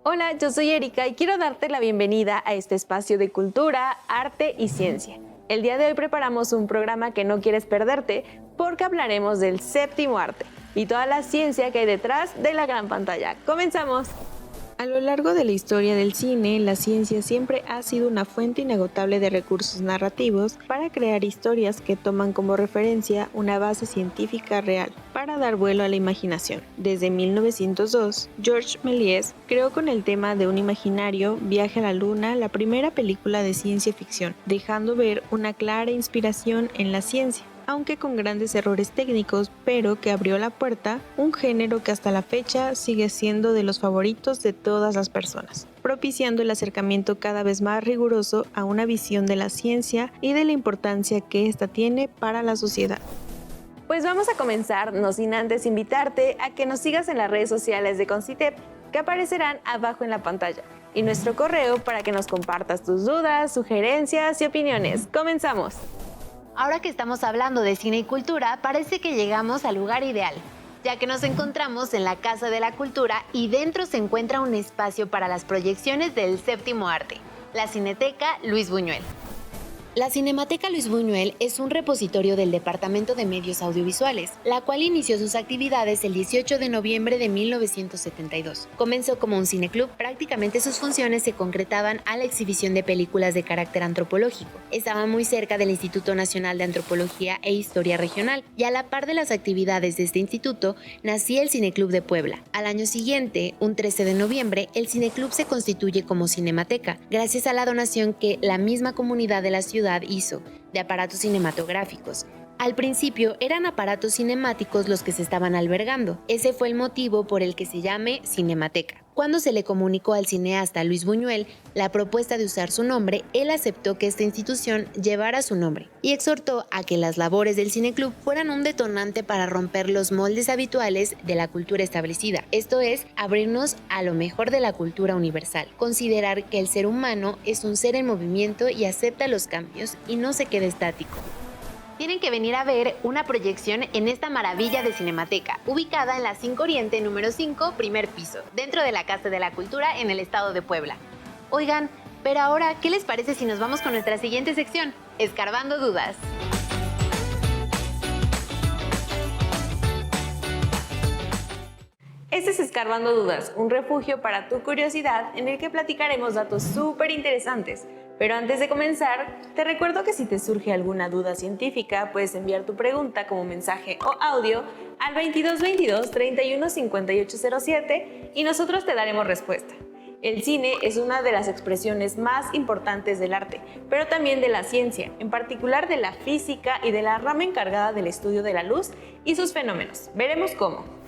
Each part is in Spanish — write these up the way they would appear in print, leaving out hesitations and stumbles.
Hola, yo soy Erika y quiero darte la bienvenida a este espacio de cultura, arte y ciencia. El día de hoy preparamos un programa que no quieres perderte porque hablaremos del séptimo arte y toda la ciencia que hay detrás de la gran pantalla. ¡Comenzamos! A lo largo de la historia del cine, la ciencia siempre ha sido una fuente inagotable de recursos narrativos para crear historias que toman como referencia una base científica real para dar vuelo a la imaginación. Desde 1902, Georges Méliès creó con el tema de un imaginario Viaje a la Luna la primera película de ciencia ficción, dejando ver una clara inspiración en la ciencia, aunque con grandes errores técnicos, pero que abrió la puerta un género que hasta la fecha sigue siendo de los favoritos de todas las personas, propiciando el acercamiento cada vez más riguroso a una visión de la ciencia y de la importancia que ésta tiene para la sociedad. Pues vamos a comenzar, no sin antes invitarte a que nos sigas en las redes sociales de Concitep, que aparecerán abajo en la pantalla, y nuestro correo para que nos compartas tus dudas, sugerencias y opiniones. ¡Comenzamos! Ahora que estamos hablando de cine y cultura, parece que llegamos al lugar ideal, ya que nos encontramos en la Casa de la Cultura y dentro se encuentra un espacio para las proyecciones del séptimo arte, la Cineteca Luis Buñuel. La Cinemateca Luis Buñuel es un repositorio del Departamento de Medios Audiovisuales, la cual inició sus actividades el 18 de noviembre de 1972. Comenzó como un cineclub, prácticamente sus funciones se concretaban a la exhibición de películas de carácter antropológico. Estaba muy cerca del Instituto Nacional de Antropología e Historia Regional, y a la par de las actividades de este instituto, nacía el Cineclub de Puebla. Al año siguiente, un 13 de noviembre, el cineclub se constituye como Cinemateca, gracias a la donación que la misma comunidad de la ciudad hizo de aparatos cinematográficos. Al principio eran aparatos cinemáticos los que se estaban albergando. Ese fue el motivo por el que se llame Cinemateca. Cuando se le comunicó al cineasta Luis Buñuel la propuesta de usar su nombre, él aceptó que esta institución llevara su nombre y exhortó a que las labores del cineclub fueran un detonante para romper los moldes habituales de la cultura establecida. Esto es, abrirnos a lo mejor de la cultura universal, considerar que el ser humano es un ser en movimiento y acepta los cambios y no se queda estático. Tienen que venir a ver una proyección en esta maravilla de Cinemateca, ubicada en la 5 Oriente número 5, primer piso, dentro de la Casa de la Cultura en el estado de Puebla. Oigan, pero ahora, ¿qué les parece si nos vamos con nuestra siguiente sección? Escarbando dudas. Este es Escarbando Dudas, un refugio para tu curiosidad en el que platicaremos datos súper interesantes. Pero antes de comenzar, te recuerdo que si te surge alguna duda científica, puedes enviar tu pregunta como mensaje o audio al 2222 31 5807 y nosotros te daremos respuesta. El cine es una de las expresiones más importantes del arte, pero también de la ciencia, en particular de la física y de la rama encargada del estudio de la luz y sus fenómenos. Veremos cómo.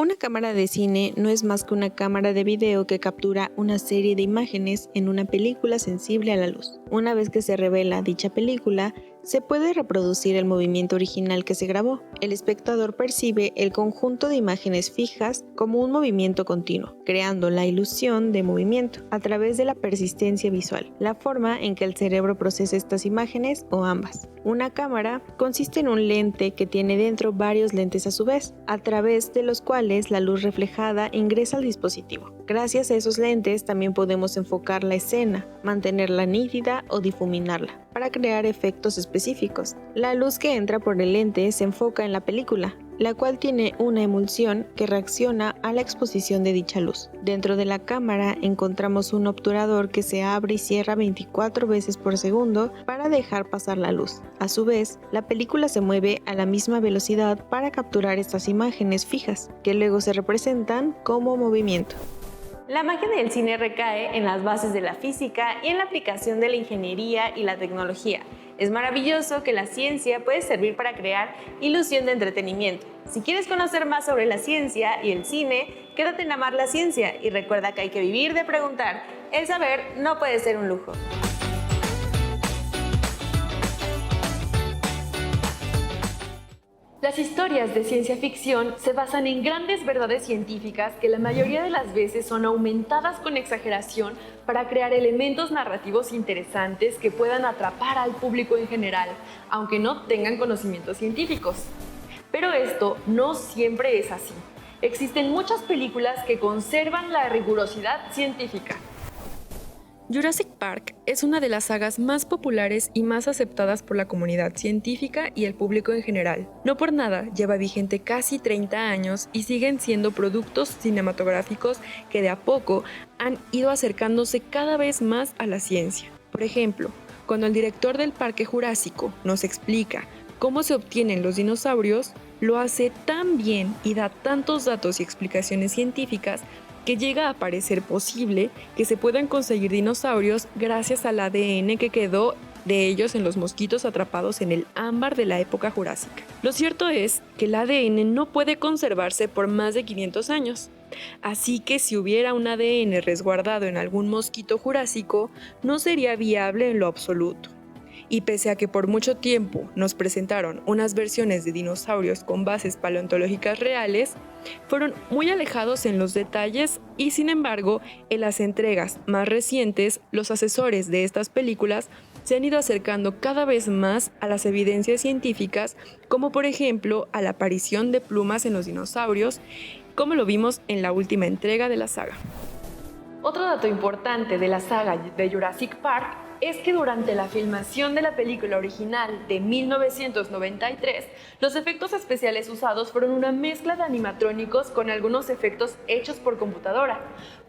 Una cámara de cine no es más que una cámara de video que captura una serie de imágenes en una película sensible a la luz. Una vez que se revela dicha película, se puede reproducir el movimiento original que se grabó. El espectador percibe el conjunto de imágenes fijas como un movimiento continuo, creando la ilusión de movimiento a través de la persistencia visual, la forma en que el cerebro procesa estas imágenes o ambas. Una cámara consiste en un lente que tiene dentro varios lentes a su vez, a través de los cuales la luz reflejada ingresa al dispositivo. Gracias a esos lentes también podemos enfocar la escena, mantenerla nítida o difuminarla, para crear efectos específicos. La luz que entra por el lente se enfoca en la película, la cual tiene una emulsión que reacciona a la exposición de dicha luz. Dentro de la cámara encontramos un obturador que se abre y cierra 24 veces por segundo para dejar pasar la luz. A su vez, la película se mueve a la misma velocidad para capturar estas imágenes fijas, que luego se representan como movimiento. La magia del cine recae en las bases de la física y en la aplicación de la ingeniería y la tecnología. Es maravilloso que la ciencia puede servir para crear ilusión de entretenimiento. Si quieres conocer más sobre la ciencia y el cine, quédate en Amar la Ciencia y recuerda que hay que vivir de preguntar. El saber no puede ser un lujo. Las historias de ciencia ficción se basan en grandes verdades científicas que la mayoría de las veces son aumentadas con exageración para crear elementos narrativos interesantes que puedan atrapar al público en general, aunque no tengan conocimientos científicos. Pero esto no siempre es así. existen muchas películas que conservan la rigurosidad científica. Jurassic Park es una de las sagas más populares y más aceptadas por la comunidad científica y el público en general. No por nada lleva vigente casi 30 años y siguen siendo productos cinematográficos que de a poco han ido acercándose cada vez más a la ciencia. Por ejemplo, cuando el director del Parque Jurásico nos explica cómo se obtienen los dinosaurios, lo hace tan bien y da tantos datos y explicaciones científicas que llega a parecer posible que se puedan conseguir dinosaurios gracias al ADN que quedó de ellos en los mosquitos atrapados en el ámbar de la época jurásica. Lo cierto es que el ADN no puede conservarse por más de 500 años, así que si hubiera un ADN resguardado en algún mosquito jurásico, no sería viable en lo absoluto. Y pese a que por mucho tiempo nos presentaron unas versiones de dinosaurios con bases paleontológicas reales, fueron muy alejados en los detalles y sin embargo, en las entregas más recientes, los asesores de estas películas se han ido acercando cada vez más a las evidencias científicas, como por ejemplo a la aparición de plumas en los dinosaurios, como lo vimos en la última entrega de la saga. Otro dato importante de la saga de Jurassic Park es que durante la filmación de la película original de 1993, los efectos especiales usados fueron una mezcla de animatrónicos con algunos efectos hechos por computadora,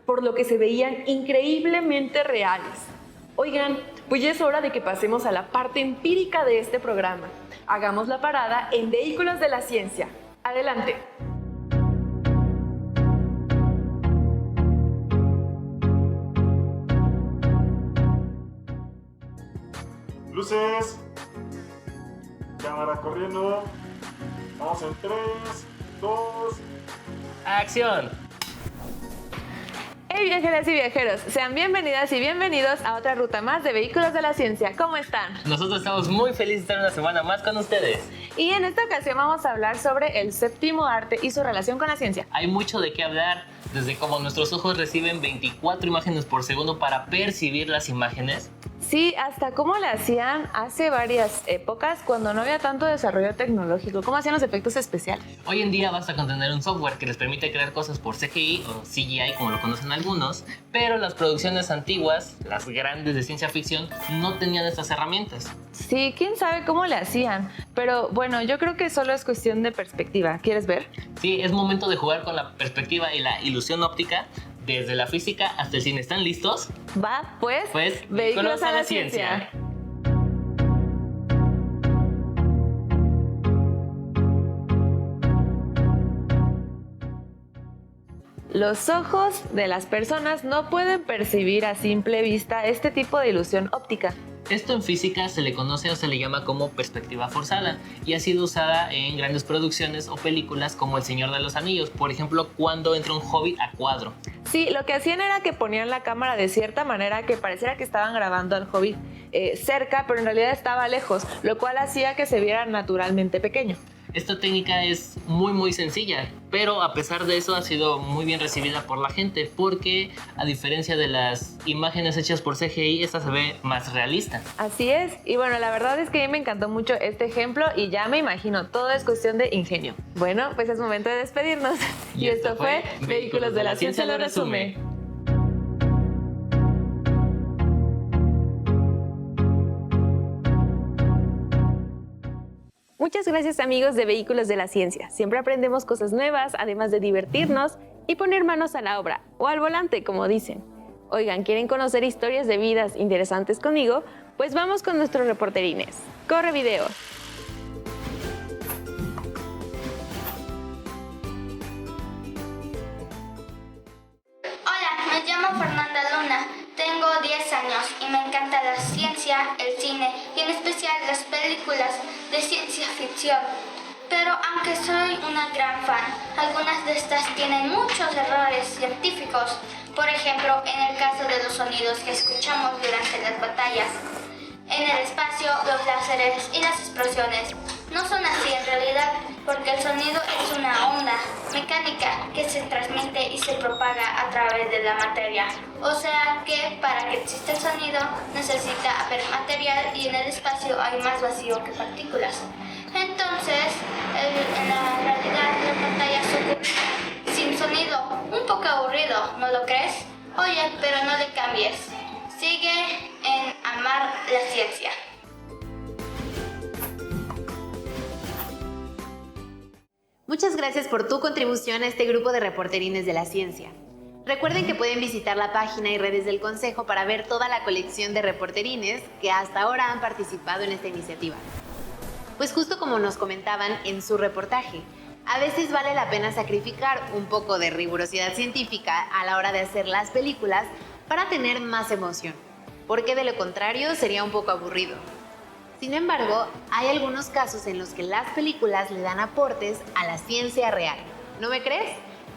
por lo que se veían increíblemente reales. Oigan, pues ya es hora de que pasemos a la parte empírica de este programa. Hagamos la parada en Vehículos de la Ciencia. Adelante. Luces, cámara corriendo, vamos en 3, 2, ¡acción! Hey viajeras y viajeros, sean bienvenidas y bienvenidos a otra ruta más de Vehículos de la Ciencia. ¿Cómo están? Nosotros estamos muy felices de estar una semana más con ustedes. Y en esta ocasión vamos a hablar sobre el séptimo arte y su relación con la ciencia. Hay mucho de qué hablar, desde cómo nuestros ojos reciben 24 imágenes por segundo para percibir las imágenes. Sí, hasta cómo le hacían hace varias épocas cuando no había tanto desarrollo tecnológico, cómo hacían los efectos especiales. Hoy en día basta con tener un software que les permite crear cosas por CGI o CGI como lo conocen algunos, pero las producciones antiguas, las grandes de ciencia ficción, no tenían estas herramientas. Sí, quién sabe cómo le hacían, pero bueno, yo creo que solo es cuestión de perspectiva. ¿Quieres ver? Sí, es momento de jugar con la perspectiva y la ilusión óptica, desde la física hasta el cine. ¿Están listos? Va, pues Vehículos a la Ciencia. Los ojos de las personas no pueden percibir a simple vista este tipo de ilusión óptica. Esto en física se le conoce o se le llama como perspectiva forzada y ha sido usada en grandes producciones o películas como El Señor de los Anillos, por ejemplo, cuando entra un hobbit a cuadro. Sí, lo que hacían era que ponían la cámara de cierta manera que pareciera que estaban grabando al hobbit cerca, pero en realidad estaba lejos, lo cual hacía que se viera naturalmente pequeño. Esta técnica es muy sencilla, pero a pesar de eso ha sido muy bien recibida por la gente porque a diferencia de las imágenes hechas por CGI, esta se ve más realista. Así es, y bueno, la verdad es que a mí me encantó mucho este ejemplo y ya me imagino, todo es cuestión de ingenio. Bueno, pues es momento de despedirnos. Y esto fue Vehículos de la Ciencia lo resume. Muchas gracias amigos de Vehículos de la Ciencia. Siempre aprendemos cosas nuevas, además de divertirnos y poner manos a la obra, o al volante, como dicen. Oigan, ¿quieren conocer historias de vidas interesantes conmigo? Pues vamos con nuestros reporterines. ¡Corre video! Hola, me llamo Fernanda Luna, tengo 10 años y me encanta la ciencia, el cine y en especial las películas de ciencia ficción. Pero aunque soy una gran fan, algunas de estas tienen muchos errores científicos. Por ejemplo, en el caso de los sonidos que escuchamos durante las batallas. En el espacio, los láseres y las explosiones no son así en realidad, porque el sonido es una onda mecánica que se transmite y se propaga a través de la materia. O sea que para que exista el sonido necesita haber material y en el espacio hay más vacío que partículas. Entonces, en la realidad las batallas ocurren sonido un poco aburrido, ¿no lo crees? Oye, pero no le cambies. Sigue en amar la ciencia. Muchas gracias por tu contribución a este grupo de reporterines de la ciencia. Recuerden que pueden visitar la página y redes del Consejo para ver toda la colección de reporterines que hasta ahora han participado en esta iniciativa. Pues justo como nos comentaban en su reportaje, a veces vale la pena sacrificar un poco de rigurosidad científica a la hora de hacer las películas para tener más emoción, porque de lo contrario sería un poco aburrido. Sin embargo, hay algunos casos en los que las películas le dan aportes a la ciencia real. ¿No me crees?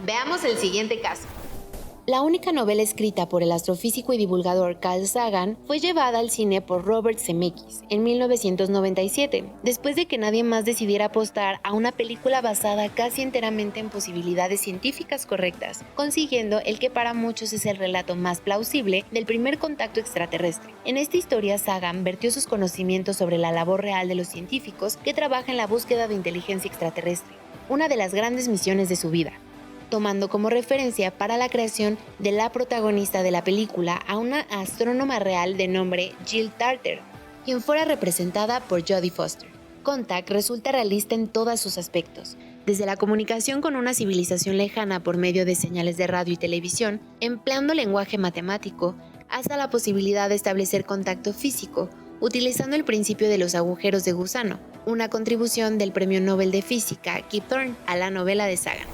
Veamos el siguiente caso. La única novela escrita por el astrofísico y divulgador Carl Sagan fue llevada al cine por Robert Zemeckis en 1997, después de que nadie más decidiera apostar a una película basada casi enteramente en posibilidades científicas correctas, consiguiendo el que para muchos es el relato más plausible del primer contacto extraterrestre. En esta historia, Sagan vertió sus conocimientos sobre la labor real de los científicos que trabajan en la búsqueda de inteligencia extraterrestre, una de las grandes misiones de su vida, tomando como referencia para la creación de la protagonista de la película a una astrónoma real de nombre Jill Tarter, quien fuera representada por Jodie Foster. Contact resulta realista en todos sus aspectos, desde la comunicación con una civilización lejana por medio de señales de radio y televisión, empleando lenguaje matemático, hasta la posibilidad de establecer contacto físico, utilizando el principio de los agujeros de gusano, una contribución del Premio Nobel de Física Kip Thorne a la novela de Sagan.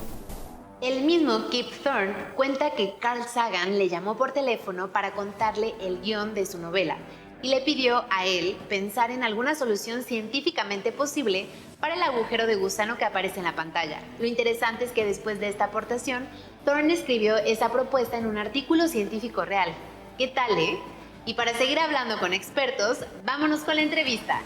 El mismo Kip Thorne cuenta que Carl Sagan le llamó por teléfono para contarle el guión de su novela y le pidió a él pensar en alguna solución científicamente posible para el agujero de gusano que aparece en la pantalla. Lo interesante es que después de esta aportación, Thorne escribió esa propuesta en un artículo científico real. ¿Qué tal, eh? Y para seguir hablando con expertos, vámonos con la entrevista.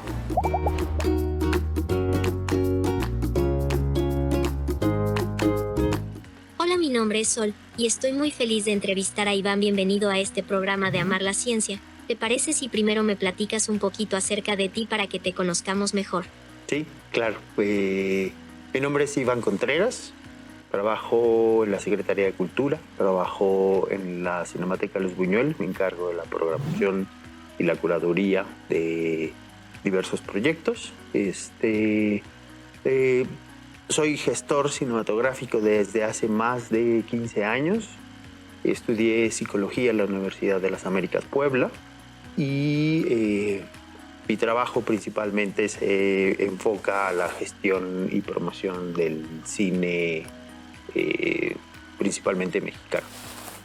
Hola, mi nombre es Sol y estoy muy feliz de entrevistar a Iván. Bienvenido a este programa de Amar la Ciencia. ¿Te parece si primero me platicas un poquito acerca de ti para que te conozcamos mejor? Sí, claro. Mi nombre es Iván Contreras, trabajo en la Secretaría de Cultura, trabajo en la Cinemateca Los Buñuelos, me encargo de la programación y la curaduría de diversos proyectos. Soy gestor cinematográfico desde hace más de 15 años. Estudié psicología en la Universidad de las Américas Puebla y mi trabajo principalmente se enfoca a la gestión y promoción del cine, principalmente mexicano.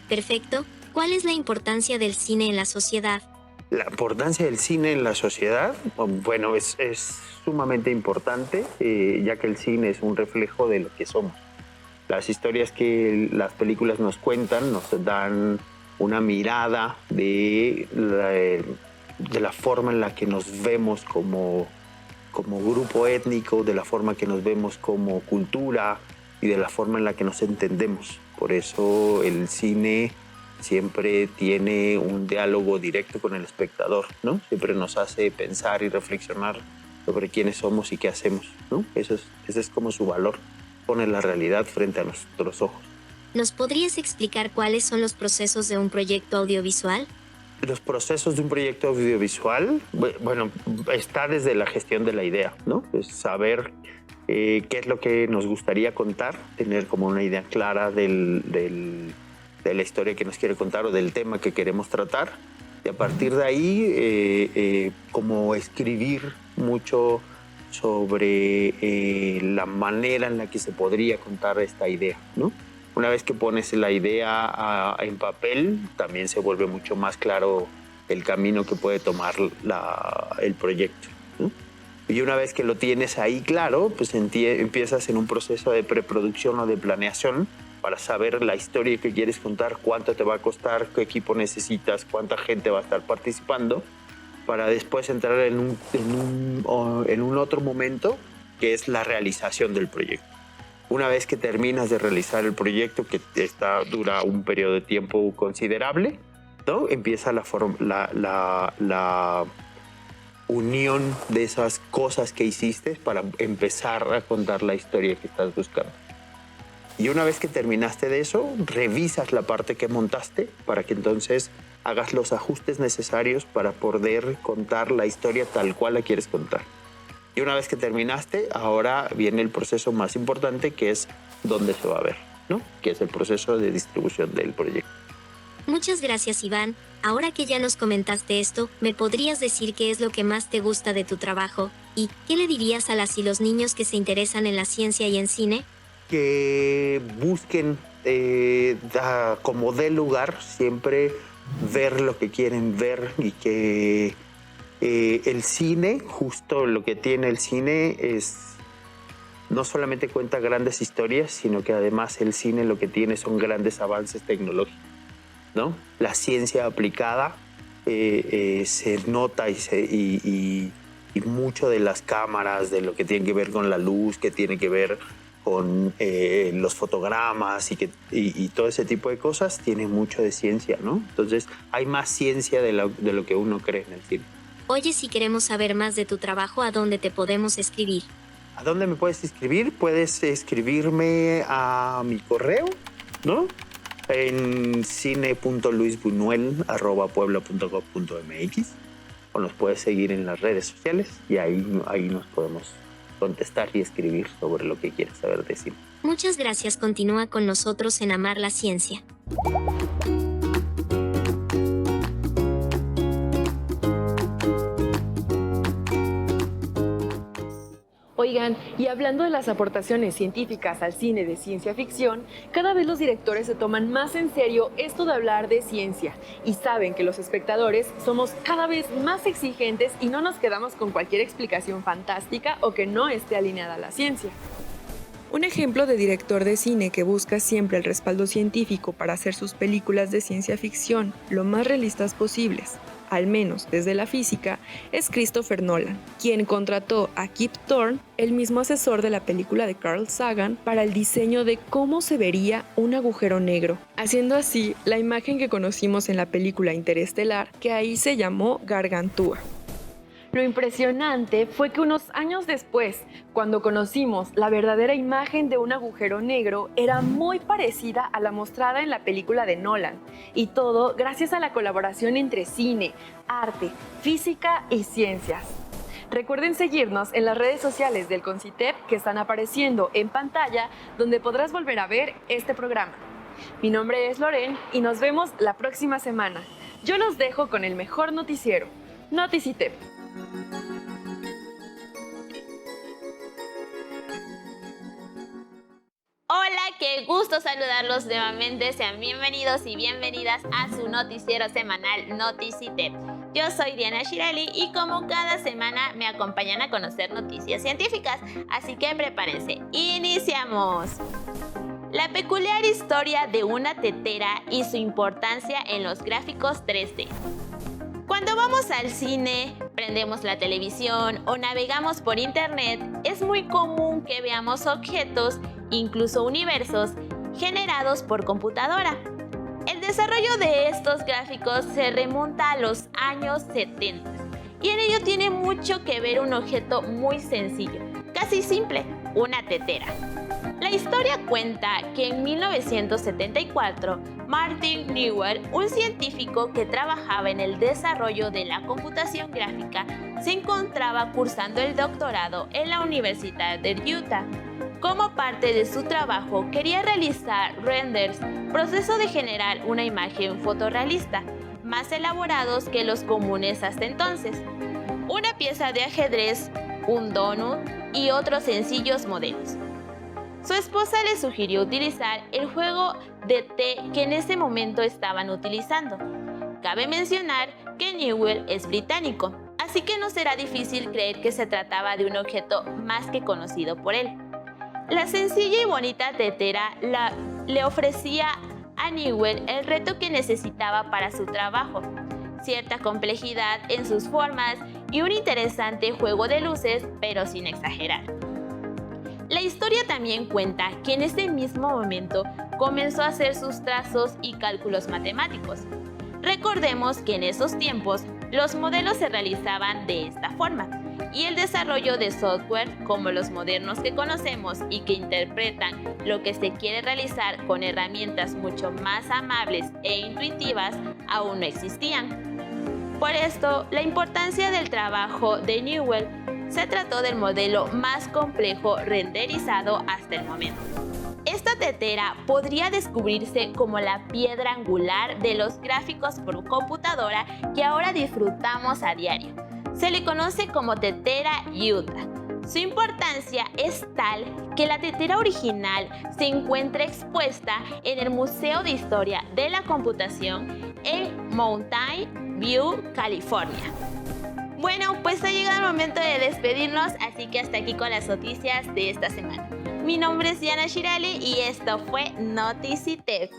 Perfecto. ¿Cuál es la importancia del cine en la sociedad? La importancia del cine en la sociedad, bueno, es sumamente importante, ya que el cine es un reflejo de lo que somos. Las historias que las películas nos cuentan nos dan una mirada de la forma en la que nos vemos como grupo étnico, de la forma que nos vemos como cultura y de la forma en la que nos entendemos. Por eso el cine siempre tiene un diálogo directo con el espectador, ¿no? Siempre nos hace pensar y reflexionar sobre quiénes somos y qué hacemos, ¿no? Ese es como su valor, pone la realidad frente a nuestros ojos. ¿Nos podrías explicar cuáles son los procesos de un proyecto audiovisual? Los procesos de un proyecto audiovisual, bueno, está desde la gestión de la idea, ¿no? Es saber qué es lo que nos gustaría contar, tener como una idea clara de la historia que nos quiere contar o del tema que queremos tratar. Y a partir de ahí, como escribir mucho sobre la manera en la que se podría contar esta idea, ¿no? Una vez que pones la idea en papel, también se vuelve mucho más claro el camino que puede tomar el proyecto, ¿no? Y una vez que lo tienes ahí claro, pues empiezas en un proceso de preproducción o de planeación para saber la historia que quieres contar, cuánto te va a costar, qué equipo necesitas, cuánta gente va a estar participando, para después entrar en un otro momento, que es la realización del proyecto. Una vez que terminas de realizar el proyecto, que dura un periodo de tiempo considerable, ¿no? Empieza la unión de esas cosas que hiciste para empezar a contar la historia que estás buscando. Y una vez que terminaste de eso, revisas la parte que montaste para que entonces hagas los ajustes necesarios para poder contar la historia tal cual la quieres contar. Y una vez que terminaste, ahora viene el proceso más importante, que es dónde se va a ver, ¿no? Que es el proceso de distribución del proyecto. Muchas gracias, Iván. Ahora que ya nos comentaste esto, ¿me podrías decir qué es lo que más te gusta de tu trabajo? ¿Y qué le dirías a las y los niños que se interesan en la ciencia y en cine? Que busquen, como dé lugar, siempre ver lo que quieren ver, y que el cine, justo lo que tiene el cine es, no solamente cuenta grandes historias, sino que además el cine lo que tiene son grandes avances tecnológicos, ¿no? La ciencia aplicada se nota y mucho de las cámaras, de lo que tiene que ver con la luz, que tiene que ver con los fotogramas y todo ese tipo de cosas, tiene mucho de ciencia, ¿no? Entonces hay más ciencia de lo que uno cree en el cine. Oye, si queremos saber más de tu trabajo, ¿a dónde te podemos escribir? ¿A dónde me puedes escribir? Puedes escribirme a mi correo, ¿no? En cine.luisbuñuel@puebla.gov.mx, o nos puedes seguir en las redes sociales y ahí nos podemos contestar y escribir sobre lo que quieres saber de cine. Muchas gracias. Continúa con nosotros en Amar la Ciencia. Oigan, y hablando de las aportaciones científicas al cine de ciencia ficción, cada vez los directores se toman más en serio esto de hablar de ciencia y saben que los espectadores somos cada vez más exigentes y no nos quedamos con cualquier explicación fantástica o que no esté alineada a la ciencia. Un ejemplo de director de cine que busca siempre el respaldo científico para hacer sus películas de ciencia ficción lo más realistas posibles, al menos desde la física, es Christopher Nolan, quien contrató a Kip Thorne, el mismo asesor de la película de Carl Sagan, para el diseño de cómo se vería un agujero negro, haciendo así la imagen que conocimos en la película Interestelar, que ahí se llamó Gargantúa. Lo impresionante fue que unos años después, cuando conocimos la verdadera imagen de un agujero negro, era muy parecida a la mostrada en la película de Nolan. Y todo gracias a la colaboración entre cine, arte, física y ciencias. Recuerden seguirnos en las redes sociales del CONCITEP que están apareciendo en pantalla, donde podrás volver a ver este programa. Mi nombre es Loren y nos vemos la próxima semana. Yo los dejo con el mejor noticiero, Noticitep. Hola, qué gusto saludarlos nuevamente. Sean bienvenidos y bienvenidas a su noticiero semanal Noticitep. Yo soy Diana Shirali y como cada semana me acompañan a conocer noticias científicas, así que prepárense. ¡Iniciamos! La peculiar historia de una tetera y su importancia en los gráficos 3D. Cuando vamos al cine, prendemos la televisión o navegamos por internet, es muy común que veamos objetos, incluso universos, generados por computadora. El desarrollo de estos gráficos se remonta a los años 70 y en ello tiene mucho que ver un objeto muy sencillo, casi simple, una tetera. La historia cuenta que en 1974, Martin Newell, un científico que trabajaba en el desarrollo de la computación gráfica, se encontraba cursando el doctorado en la Universidad de Utah. Como parte de su trabajo, quería realizar renders, proceso de generar una imagen fotorrealista, más elaborados que los comunes hasta entonces. Una pieza de ajedrez, un donut y otros sencillos modelos. Su esposa le sugirió utilizar el juego de té que en ese momento estaban utilizando. Cabe mencionar que Newell es británico, así que no será difícil creer que se trataba de un objeto más que conocido por él. La sencilla y bonita tetera le ofrecía a Newell el reto que necesitaba para su trabajo, cierta complejidad en sus formas y un interesante juego de luces, pero sin exagerar. La historia también cuenta que en ese mismo momento comenzó a hacer sus trazos y cálculos matemáticos. Recordemos que en esos tiempos los modelos se realizaban de esta forma. y el desarrollo de software como los modernos que conocemos y que interpretan lo que se quiere realizar con herramientas mucho más amables e intuitivas aún no existían. Por esto, la importancia del trabajo de Newell se trató del modelo más complejo renderizado hasta el momento. Esta tetera podría descubrirse como la piedra angular de los gráficos por computadora que ahora disfrutamos a diario. Se le conoce como tetera Utah. Su importancia es tal que la tetera original se encuentra expuesta en el Museo de Historia de la Computación en Mountain View, California. Bueno, pues ha llegado el momento de despedirnos, así que hasta aquí con las noticias de esta semana. Mi nombre es Diana Shirali y esto fue Noticitep.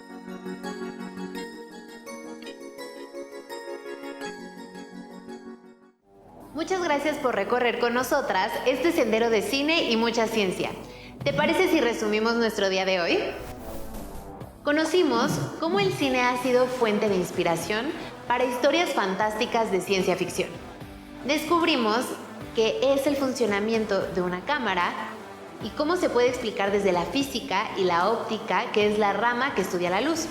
Muchas gracias por recorrer con nosotras este sendero de cine y mucha ciencia. ¿Te parece si resumimos nuestro día de hoy? Conocimos cómo el cine ha sido fuente de inspiración para historias fantásticas de ciencia ficción. Descubrimos qué es el funcionamiento de una cámara y cómo se puede explicar desde la física y la óptica, que es la rama que estudia la luz.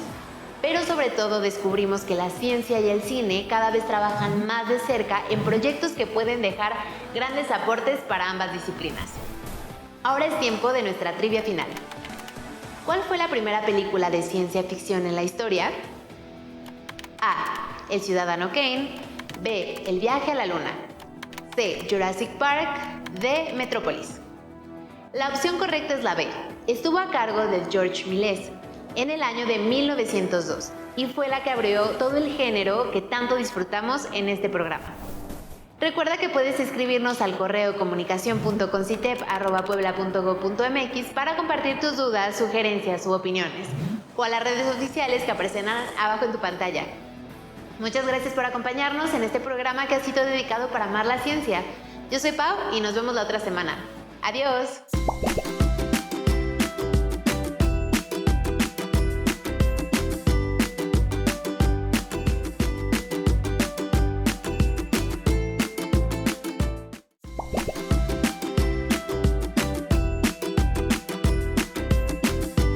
Pero sobre todo descubrimos que la ciencia y el cine cada vez trabajan más de cerca en proyectos que pueden dejar grandes aportes para ambas disciplinas. Ahora es tiempo de nuestra trivia final. ¿Cuál fue la primera película de ciencia ficción en la historia? A. El Ciudadano Kane. B. El Viaje a la Luna. C. Jurassic Park. D. Metrópolis. La opción correcta es la B. Estuvo a cargo de George Méliès en el año de 1902 y fue la que abrió todo el género que tanto disfrutamos en este programa. Recuerda que puedes escribirnos al correo comunicacion.concitep@puebla.go.mx para compartir tus dudas, sugerencias u opiniones, o a las redes oficiales que aparecerán abajo en tu pantalla. Muchas gracias por acompañarnos en este programa que ha sido dedicado para amar la ciencia. Yo soy Pau y nos vemos la otra semana. ¡Adiós!